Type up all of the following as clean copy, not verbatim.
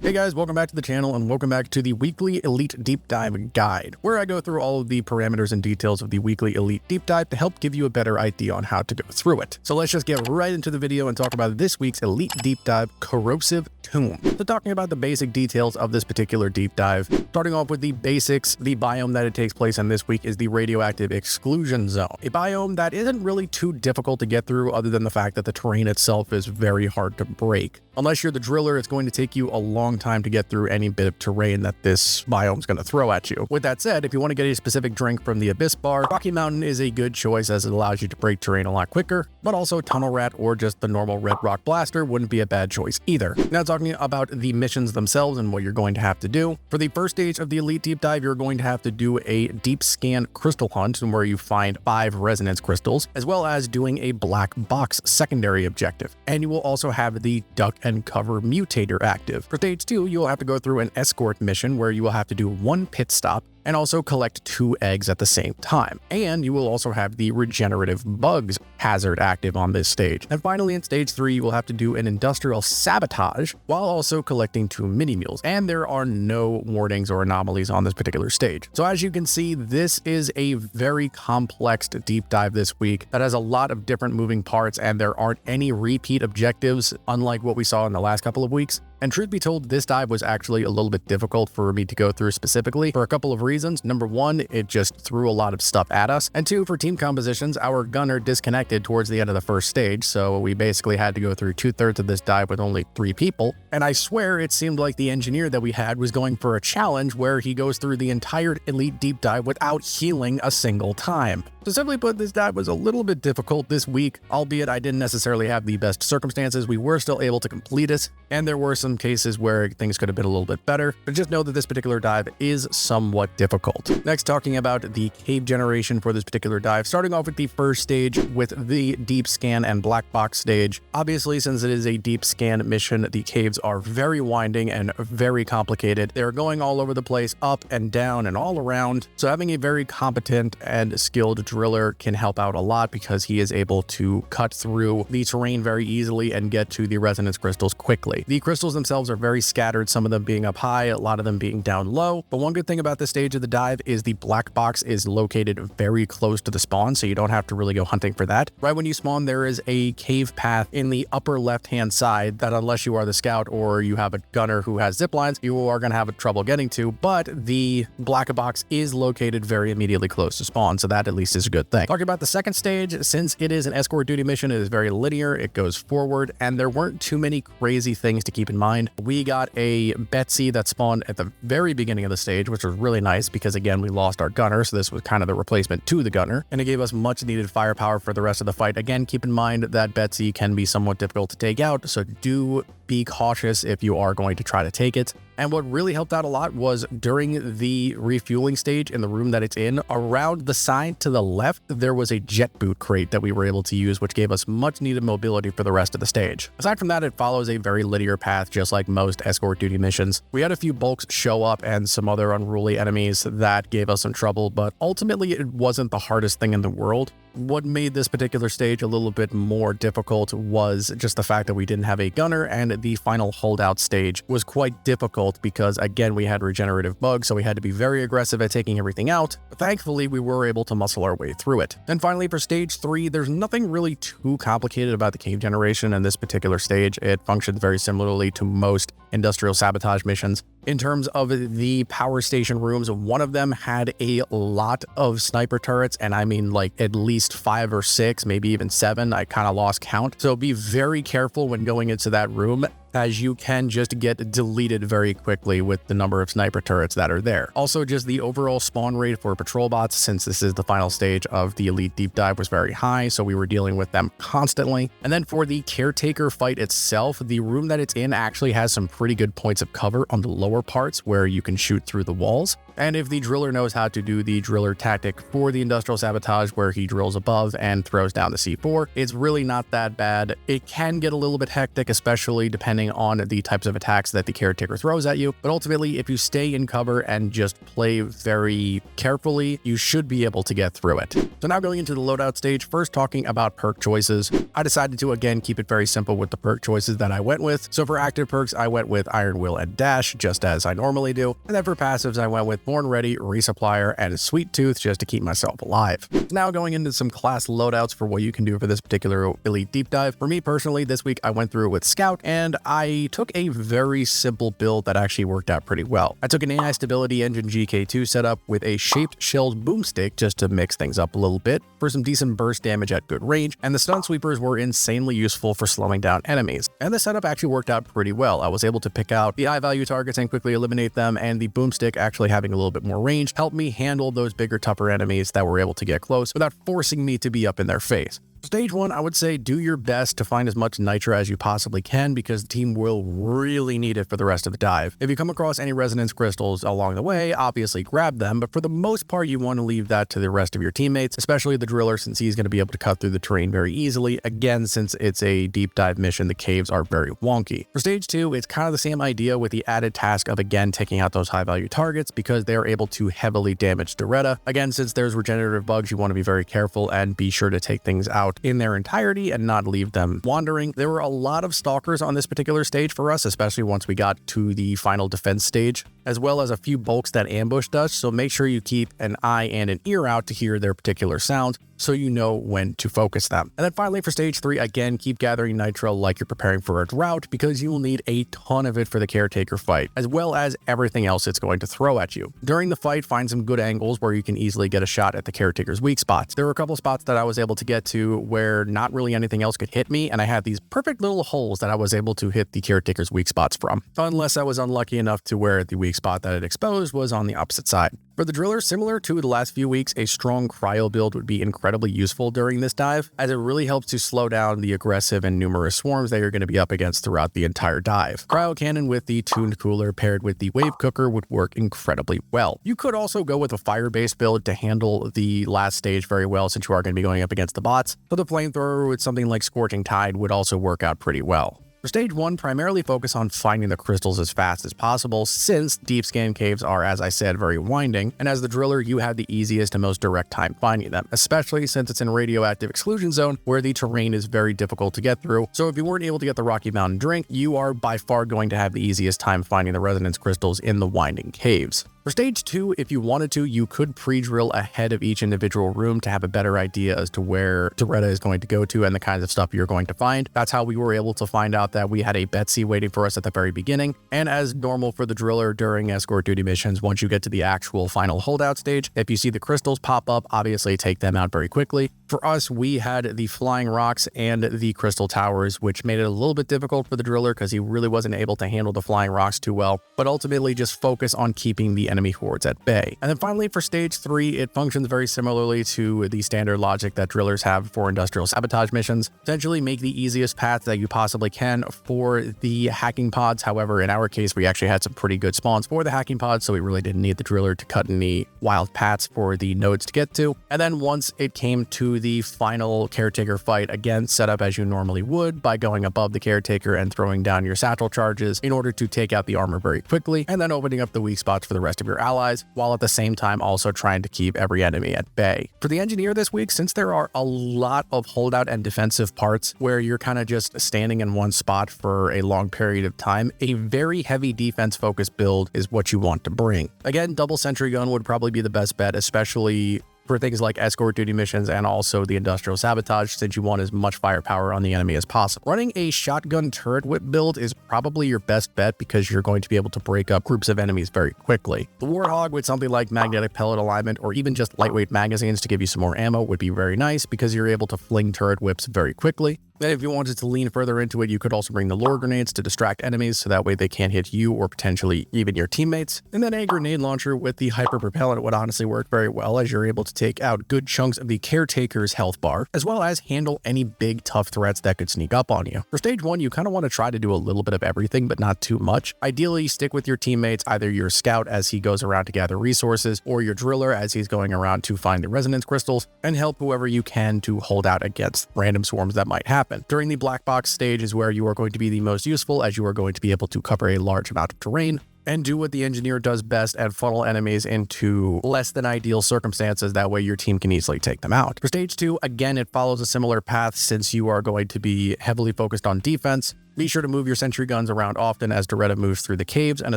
Hey guys, welcome back to the channel and welcome back to the weekly Elite Deep Dive guide, where I go through all of the parameters and details of the weekly Elite Deep Dive to help give you a better idea on how to go through it. So let's just get right into the video and talk about this week's Elite Deep Dive, Corrosive Tomb. So talking about the basic details of this particular deep dive, starting off with the basics, the biome that it takes place in this week is the radioactive exclusion zone, a biome that isn't really too difficult to get through other than the fact that the terrain itself is very hard to break. Unless you're the driller, it's going to take you a long time to get through any bit of terrain that this biome is going to throw at you. With that said, if you want to get a specific drink from the Abyss Bar, Rocky Mountain is a good choice as it allows you to break terrain a lot quicker, but also Tunnel Rat or just the normal Red Rock Blaster wouldn't be a bad choice either. Now talking about the missions themselves and what you're going to have to do. For the first stage of the Elite Deep Dive, you're going to have to do a deep scan crystal hunt where you find 5 resonance crystals, as well as doing a black box secondary objective. And you will also have the duck and cover mutator active. For stage 2, you will have to go through an escort mission where you will have to do 1 pit stop and also collect 2 eggs at the same time. And you will also have the regenerative bugs hazard active on this stage. And finally, in stage 3, you will have to do an industrial sabotage while also collecting 2 mini mules. And there are no warnings or anomalies on this particular stage. So as you can see, this is a very complex deep dive this week that has a lot of different moving parts, and there aren't any repeat objectives, unlike what we saw in the last couple of weeks. And truth be told, this dive was actually a little bit difficult for me to go through specifically for a couple of reasons. Number 1, it just threw a lot of stuff at us. And 2, for team compositions, our gunner disconnected towards the end of the first stage, so we basically had to go through 2/3 of this dive with only 3 people. And I swear it seemed like the engineer that we had was going for a challenge where he goes through the entire Elite Deep Dive without healing a single time. So simply put, this dive was a little bit difficult this week, albeit I didn't necessarily have the best circumstances. We were still able to complete it, and there were some cases where things could have been a little bit better, but just know that this particular dive is somewhat difficult. Next, talking about the cave generation for this particular dive, starting off with the first stage with the deep scan and black box stage. Obviously, since it is a deep scan mission, the caves are very winding and very complicated. They're going all over the place, up and down and all around, so having a very competent and skilled driller can help out a lot because he is able to cut through the terrain very easily and get to the resonance crystals quickly. The crystals themselves are very scattered, some of them being up high, a lot of them being down low. But one good thing about this stage of the dive is the black box is located very close to the spawn, so you don't have to really go hunting for that. Right when you spawn, there is a cave path in the upper left-hand side that, unless you are the scout or you have a gunner who has zip lines, you are going to have trouble getting to, but the black box is located very immediately close to spawn, so that at least is a good thing. Talking about the second stage, since it is an escort duty mission, it is very linear, it goes forward, and there weren't too many crazy things to keep in mind. We got a Betsy that spawned at the very beginning of the stage, which was really nice because, again, we lost our gunner, so this was kind of the replacement to the gunner, and it gave us much needed firepower for the rest of the fight. Again, keep in mind that Betsy can be somewhat difficult to take out, so do be cautious if you are going to try to take it. And what really helped out a lot was during the refueling stage in the room that it's in, around the side to the left, there was a jet boot crate that we were able to use, which gave us much needed mobility for the rest of the stage. Aside from that, it follows a very linear path, just like most escort duty missions. We had a few bulks show up and some other unruly enemies that gave us some trouble, but ultimately it wasn't the hardest thing in the world. What made this particular stage a little bit more difficult was just the fact that we didn't have a gunner, and the final holdout stage was quite difficult because, again, we had regenerative bugs, so we had to be very aggressive at taking everything out, but thankfully we were able to muscle our way through it. And finally, for stage 3, there's nothing really too complicated about the cave generation in this particular stage. It functions very similarly to most industrial sabotage missions. In terms of the power station rooms, one of them had a lot of sniper turrets, and I mean like at least 5 or 6, maybe even 7. I kind of lost count. So be very careful when going into that room, as you can just get deleted very quickly with the number of sniper turrets that are there. Also, just the overall spawn rate for patrol bots, since this is the final stage of the Elite Deep Dive, was very high, so we were dealing with them constantly. And then for the caretaker fight itself, the room that it's in actually has some pretty good points of cover on the lower parts where you can shoot through the walls. And if the driller knows how to do the driller tactic for the industrial sabotage where he drills above and throws down the C4, it's really not that bad. It can get a little bit hectic, especially depending on the types of attacks that the caretaker throws at you. But ultimately, if you stay in cover and just play very carefully, you should be able to get through it. So now going into the loadout stage, first talking about perk choices. I decided to again keep it very simple with the perk choices that I went with. So for active perks, I went with Iron Will and Dash, just as I normally do. And then for passives, I went with Born Ready, Resupplier, and Sweet Tooth just to keep myself alive. Now going into some class loadouts for what you can do for this particular elite deep dive. For me personally, this week I went through it with Scout, and I took a very simple build that actually worked out pretty well. I took an AI Stability Engine GK2 setup with a Shaped Shelled Boomstick just to mix things up a little bit for some decent burst damage at good range, and the stun sweepers were insanely useful for slowing down enemies. And the setup actually worked out pretty well. I was able to pick out the high value targets and quickly eliminate them, and the boomstick actually having a little bit more range helped me handle those bigger, tougher enemies that were able to get close without forcing me to be up in their face. Stage 1, I would say do your best to find as much nitro as you possibly can because the team will really need it for the rest of the dive. If you come across any resonance crystals along the way, obviously grab them, but for the most part, you want to leave that to the rest of your teammates, especially the driller, since he's going to be able to cut through the terrain very easily. Again, since it's a deep dive mission, the caves are very wonky. For stage 2, it's kind of the same idea with the added task of again taking out those high value targets because they're able to heavily damage Doretta. Again, since there's regenerative bugs, you want to be very careful and be sure to take things out in their entirety and not leave them wandering. There were a lot of stalkers on this particular stage for us, especially once we got to the final defense stage, as well as a few bulks that ambushed us, so make sure you keep an eye and an ear out to hear their particular sounds so you know when to focus them. And then finally for stage 3, again, keep gathering nitro like you're preparing for a drought because you will need a ton of it for the caretaker fight, as well as everything else it's going to throw at you. During the fight, find some good angles where you can easily get a shot at the caretaker's weak spots. There were a couple spots that I was able to get to where not really anything else could hit me, and I had these perfect little holes that I was able to hit the caretaker's weak spots from, unless I was unlucky enough to where the weak spot that it exposed was on the opposite side. For the driller, similar to the last few weeks, a strong cryo build would be incredibly useful during this dive, as it really helps to slow down the aggressive and numerous swarms that you're going to be up against throughout the entire dive. Cryo cannon with the tuned cooler paired with the wave cooker would work incredibly well. You could also go with a fire-based build to handle the last stage very well since you are going to be going up against the bots, but the flamethrower with something like Scorching Tide would also work out pretty well. For stage 1, primarily focus on finding the crystals as fast as possible since deep scan caves are, as I said, very winding, and as the driller, you have the easiest and most direct time finding them, especially since it's in radioactive exclusion zone where the terrain is very difficult to get through. So if you weren't able to get the Rocky Mountain drink, you are by far going to have the easiest time finding the resonance crystals in the winding caves. For stage 2, if you wanted to, you could pre-drill ahead of each individual room to have a better idea as to where Doretta is going to go to and the kinds of stuff you're going to find. That's how we were able to find out that we had a Betsy waiting for us at the very beginning. And as normal for the driller during escort duty missions, once you get to the actual final holdout stage, if you see the crystals pop up, obviously take them out very quickly. For us, we had the flying rocks and the crystal towers, which made it a little bit difficult for the driller because he really wasn't able to handle the flying rocks too well, but ultimately just focus on keeping the enemy hordes at bay. And then finally for stage 3, it functions very similarly to the standard logic that drillers have for industrial sabotage missions. Essentially make the easiest path that you possibly can for the hacking pods. However, in our case, we actually had some pretty good spawns for the hacking pods, so we really didn't need the driller to cut any wild paths for the nodes to get to. And then once it came to the final caretaker fight, again, set up as you normally would by going above the caretaker and throwing down your satchel charges in order to take out the armor very quickly, and then opening up the weak spots for the rest of your allies, while at the same time also trying to keep every enemy at bay. For the engineer this week, since there are a lot of holdout and defensive parts where you're kind of just standing in one spot for a long period of time, a very heavy defense focused build is what you want to bring. Again, double sentry gun would probably be the best bet, especially for things like escort duty missions and also the industrial sabotage, since you want as much firepower on the enemy as possible. Running a shotgun turret whip build is probably your best bet because you're going to be able to break up groups of enemies very quickly. The Warthog with something like magnetic pellet alignment or even just lightweight magazines to give you some more ammo would be very nice because you're able to fling turret whips very quickly. And if you wanted to lean further into it, you could also bring the lure grenades to distract enemies so that way they can't hit you or potentially even your teammates. And then a grenade launcher with the hyper propellant would honestly work very well as you're able to take out good chunks of the Caretaker's health bar, as well as handle any big tough threats that could sneak up on you. For stage 1, you kind of want to try to do a little bit of everything, but not too much. Ideally, stick with your teammates, either your scout as he goes around to gather resources, or your driller as he's going around to find the resonance crystals, and help whoever you can to hold out against random swarms that might happen. During the black box stage is where you are going to be the most useful, as you are going to be able to cover a large amount of terrain and do what the engineer does best and funnel enemies into less than ideal circumstances. That way your team can easily take them out. For stage 2, again, it follows a similar path since you are going to be heavily focused on defense. Be sure to move your sentry guns around often as Doretta moves through the caves, and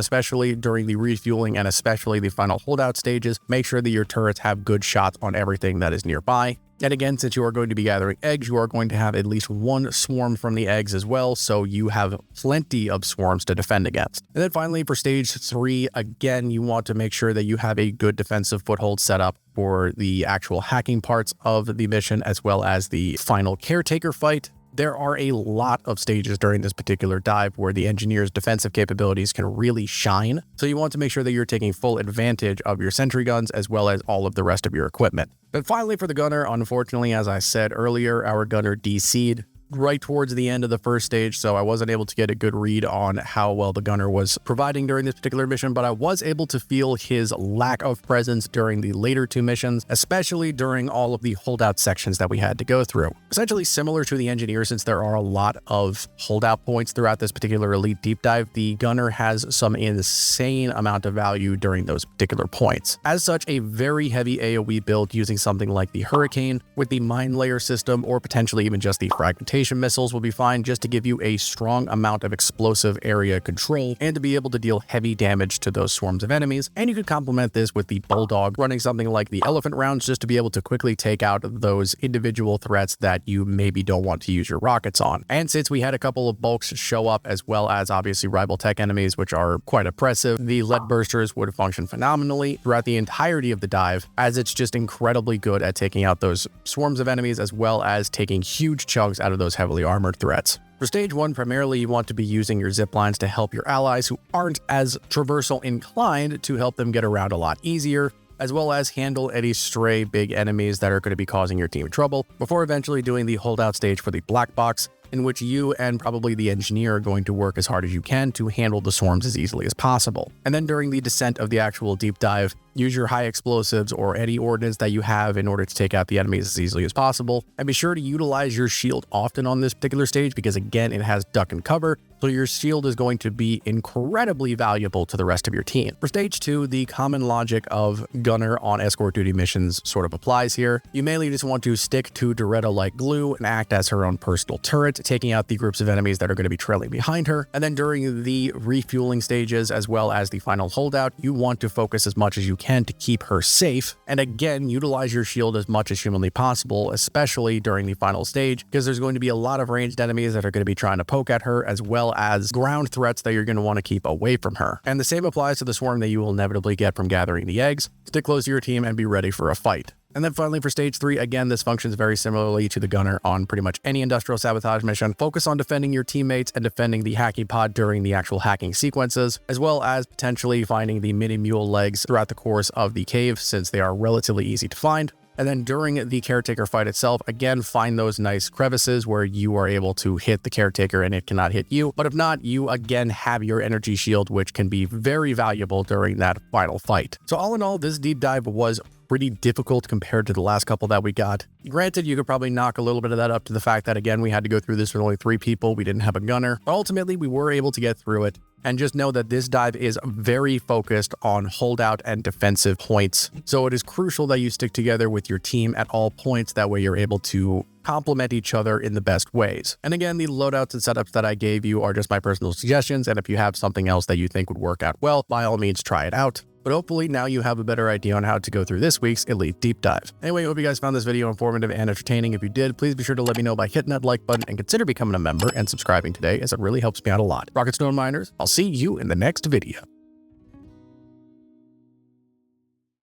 especially during the refueling and especially the final holdout stages, make sure that your turrets have good shots on everything that is nearby. And again, since you are going to be gathering eggs, you are going to have at least one swarm from the eggs as well, so you have plenty of swarms to defend against. And then finally, for stage 3, again, you want to make sure that you have a good defensive foothold set up for the actual hacking parts of the mission, as well as the final caretaker fight. There are a lot of stages during this particular dive where the engineer's defensive capabilities can really shine, so you want to make sure that you're taking full advantage of your sentry guns as well as all of the rest of your equipment. But finally for the gunner, unfortunately, as I said earlier, our gunner DC'd right towards the end of the first stage, so I wasn't able to get a good read on how well the gunner was providing during this particular mission, but I was able to feel his lack of presence during the later 2 missions, especially during all of the holdout sections that we had to go through. Essentially similar to the engineer, since there are a lot of holdout points throughout this particular elite deep dive, the gunner has some insane amount of value during those particular points. As such, a very heavy AoE build using something like the Hurricane with the mine layer system, or potentially even just the fragmentation missiles, will be fine, just to give you a strong amount of explosive area control and to be able to deal heavy damage to those swarms of enemies. And you could complement this with the Bulldog, running something like the Elephant rounds just to be able to quickly take out those individual threats that you maybe don't want to use your rockets on. And since we had a couple of bulks show up, as well as obviously rival tech enemies, which are quite oppressive, the lead bursters would function phenomenally throughout the entirety of the dive, as it's just incredibly good at taking out those swarms of enemies, as well as taking huge chunks out of those heavily armored threats. For stage 1, primarily you want to be using your zip lines to help your allies who aren't as traversal inclined, to help them get around a lot easier, as well as handle any stray big enemies that are going to be causing your team trouble, before eventually doing the holdout stage for the black box, in which you and probably the engineer are going to work as hard as you can to handle the swarms as easily as possible. And then during the descent of the actual deep dive, use your high explosives or any ordnance that you have in order to take out the enemies as easily as possible. And be sure to utilize your shield often on this particular stage, because again, it has duck and cover, so your shield is going to be incredibly valuable to the rest of your team. For stage 2, the common logic of gunner on escort duty missions sort of applies here. You mainly just want to stick to Doretta like glue and act as her own personal turret, taking out the groups of enemies that are going to be trailing behind her. And then during the refueling stages, as well as the final holdout, you want to focus as much as you can to keep her safe. And again, utilize your shield as much as humanly possible, especially during the final stage, because there's going to be a lot of ranged enemies that are going to be trying to poke at her, as well as ground threats that you're going to want to keep away from her. And the same applies to the swarm that you will inevitably get from gathering the eggs. Stick close to your team and be ready for a fight. And then finally for stage 3, again, this functions very similarly to the gunner on pretty much any industrial sabotage mission. Focus on defending your teammates and defending the hacking pod during the actual hacking sequences, as well as potentially finding the mini mule legs throughout the course of the cave, since they are relatively easy to find. And then during the caretaker fight itself, again, find those nice crevices where you are able to hit the caretaker and it cannot hit you. But if not, you again have your energy shield, which can be very valuable during that final fight. So all in all, this deep dive was pretty difficult compared to the last couple that we got. Granted, you could probably knock a little bit of that up to the fact that, again, we had to go through this with only 3 people. We didn't have a gunner, but ultimately we were able to get through it. And just know that this dive is very focused on holdout and defensive points. So it is crucial that you stick together with your team at all points. That way you're able to complement each other in the best ways. And again, the loadouts and setups that I gave you are just my personal suggestions. And if you have something else that you think would work out well, by all means, try it out. But hopefully now you have a better idea on how to go through this week's Elite Deep Dive. Anyway, I hope you guys found this video informative and entertaining. If you did, please be sure to let me know by hitting that like button and consider becoming a member and subscribing today, as it really helps me out a lot. Rocket Stone Miners, I'll see you in the next video.